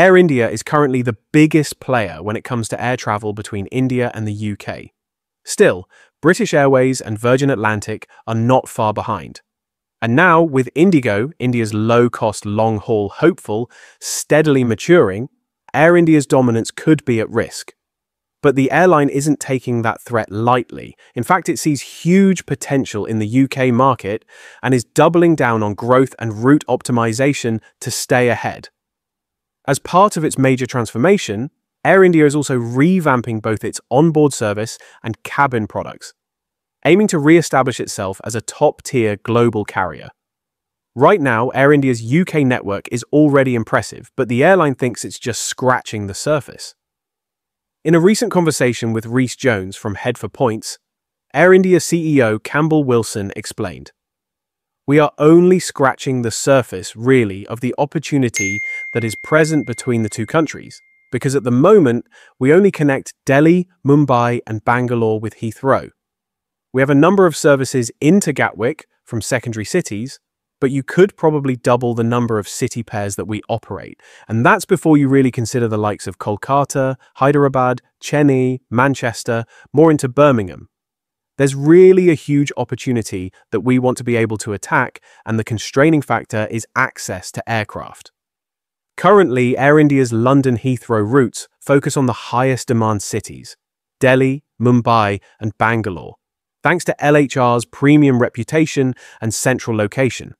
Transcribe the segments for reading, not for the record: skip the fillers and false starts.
Air India is currently the biggest player when it comes to air travel between India and the UK. Still, British Airways and Virgin Atlantic are not far behind. And now, with IndiGo, India's low-cost long-haul hopeful, steadily maturing, Air India's dominance could be at risk. But the airline isn't taking that threat lightly. In fact, it sees huge potential in the UK market and is doubling down on growth and route optimization to stay ahead. As part of its major transformation, Air India is also revamping both its onboard service and cabin products, aiming to re-establish itself as a top-tier global carrier. Right now, Air India's UK network is already impressive, but the airline thinks it's just scratching the surface. In a recent conversation with Rhys Jones from Head for Points, Air India CEO Campbell Wilson explained, "We are only scratching the surface, really, of the opportunity that is present between the two countries, because at the moment, we only connect Delhi, Mumbai, and Bangalore with Heathrow. We have a number of services into Gatwick from secondary cities, but you could probably double the number of city pairs that we operate. And that's before you really consider the likes of Kolkata, Hyderabad, Chennai, Manchester, more into Birmingham. There's really a huge opportunity that we want to be able to attack, and the constraining factor is access to aircraft." Currently, Air India's London Heathrow routes focus on the highest demand cities, Delhi, Mumbai, and Bangalore, thanks to LHR's premium reputation and central location.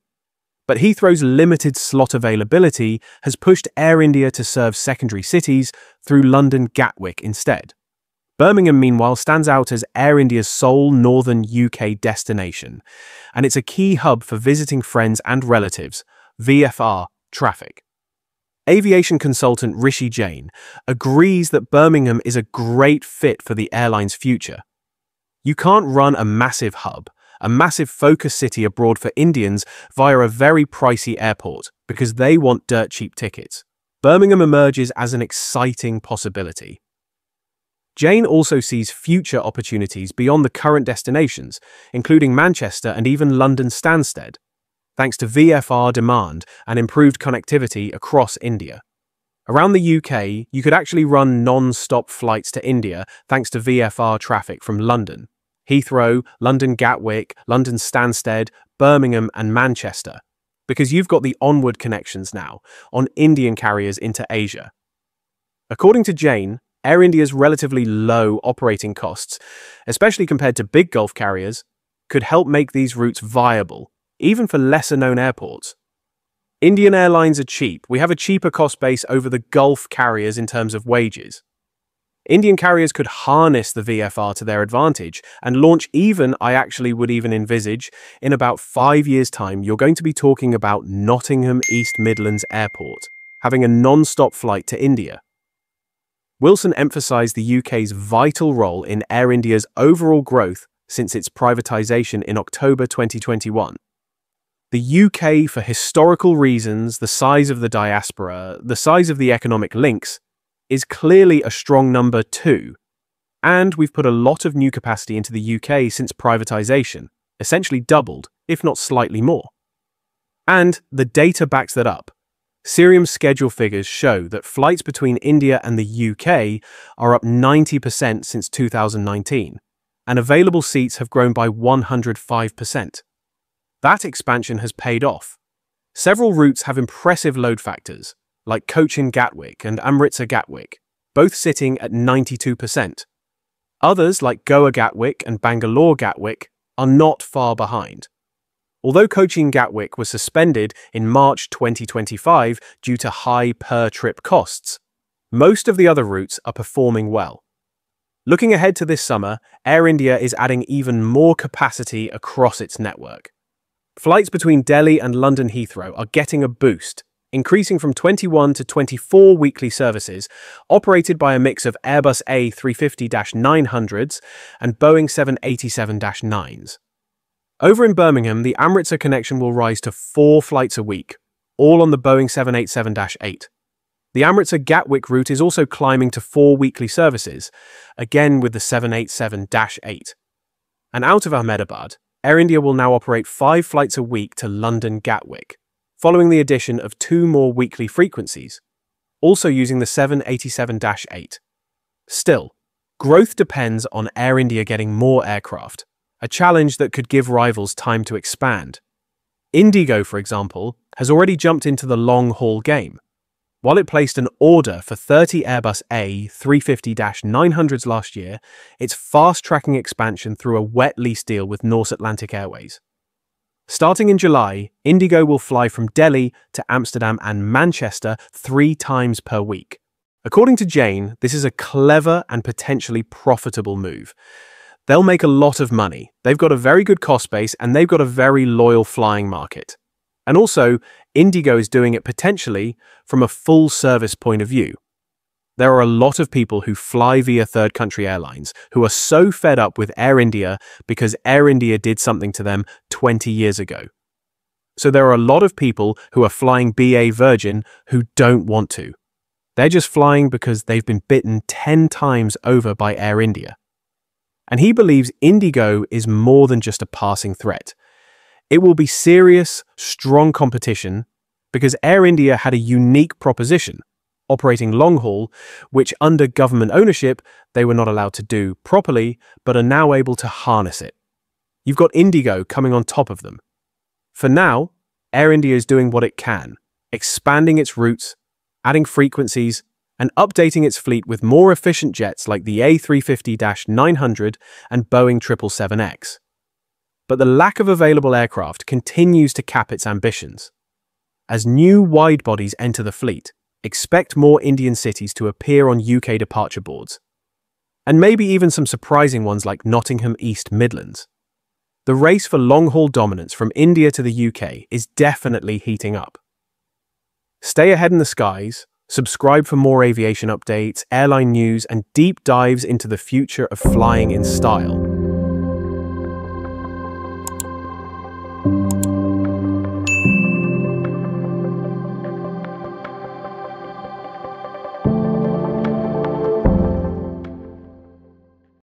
But Heathrow's limited slot availability has pushed Air India to serve secondary cities through London Gatwick instead. Birmingham, meanwhile, stands out as Air India's sole northern UK destination, and it's a key hub for visiting friends and relatives, VFR traffic. Aviation consultant Rishi Jain agrees that Birmingham is a great fit for the airline's future. "You can't run a massive hub, a massive focus city abroad for Indians via a very pricey airport because they want dirt cheap tickets. Birmingham emerges as an exciting possibility." Jane also sees future opportunities beyond the current destinations, including Manchester and even London Stansted, thanks to VFR demand and improved connectivity across India. Around the UK, you could actually run non-stop flights to India thanks to VFR traffic from London, Heathrow, London Gatwick, London Stansted, Birmingham and Manchester, because you've got the onward connections now on Indian carriers into Asia. According to Jane, Air India's relatively low operating costs, especially compared to big Gulf carriers, could help make these routes viable, even for lesser-known airports. "Indian airlines are cheap. We have a cheaper cost base over the Gulf carriers in terms of wages. Indian carriers could harness the VFR to their advantage and launch I actually would even envisage, in about 5 years' time, you're going to be talking about Nottingham East Midlands Airport, having a non-stop flight to India." Wilson emphasised the UK's vital role in Air India's overall growth since its privatisation in October 2021. The UK, for historical reasons, the size of the diaspora, the size of the economic links, is clearly a strong number too. And we've put a lot of new capacity into the UK since privatisation, essentially doubled, if not slightly more. And the data backs that up. Cirium's schedule figures show that flights between India and the UK are up 90% since 2019, and available seats have grown by 105%. That expansion has paid off. Several routes have impressive load factors, like Cochin Gatwick and Amritsar Gatwick, both sitting at 92%. Others, like Goa Gatwick and Bangalore Gatwick, are not far behind. Although Cochin Gatwick was suspended in March 2025 due to high per-trip costs, most of the other routes are performing well. Looking ahead to this summer, Air India is adding even more capacity across its network. Flights between Delhi and London Heathrow are getting a boost, increasing from 21 to 24 weekly services, operated by a mix of Airbus A350-900s and Boeing 787-9s. Over in Birmingham, the Amritsar connection will rise to 4 flights a week, all on the Boeing 787-8. The Amritsar Gatwick route is also climbing to 4 weekly services, again with the 787-8. And out of Ahmedabad, Air India will now operate 5 flights a week to London Gatwick, following the addition of 2 more weekly frequencies. also using the 787-8. Still, growth depends on Air India getting more aircraft, a challenge that could give rivals time to expand. IndiGo, for example, has already jumped into the long-haul game. While it placed an order for 30 Airbus A350-900s last year, it's fast-tracking expansion through a wet lease deal with North Atlantic Airways. Starting in July, IndiGo will fly from Delhi to Amsterdam and Manchester 3 times per week. According to Jane, this is a clever and potentially profitable move. They'll make a lot of money, they've got a very good cost base, and they've got a very loyal flying market. And also, IndiGo is doing it potentially from a full-service point of view. There are a lot of people who fly via third-country airlines who are so fed up with Air India because Air India did something to them 20 years ago. So there are a lot of people who are flying BA Virgin who don't want to. They're just flying because they've been bitten 10 times over by Air India. And he believes IndiGo is more than just a passing threat. It will be serious, strong competition because Air India had a unique proposition, operating long-haul, which under government ownership they were not allowed to do properly, but are now able to harness it. You've got IndiGo coming on top of them. For now, Air India is doing what it can, expanding its routes, adding frequencies, and updating its fleet with more efficient jets like the A350-900 and Boeing 777X. But the lack of available aircraft continues to cap its ambitions. As new wide-bodies enter the fleet, expect more Indian cities to appear on UK departure boards. And maybe even some surprising ones like Nottingham East Midlands. The race for long-haul dominance from India to the UK is definitely heating up. Stay ahead in the skies, subscribe for more aviation updates, airline news, and deep dives into the future of flying in style.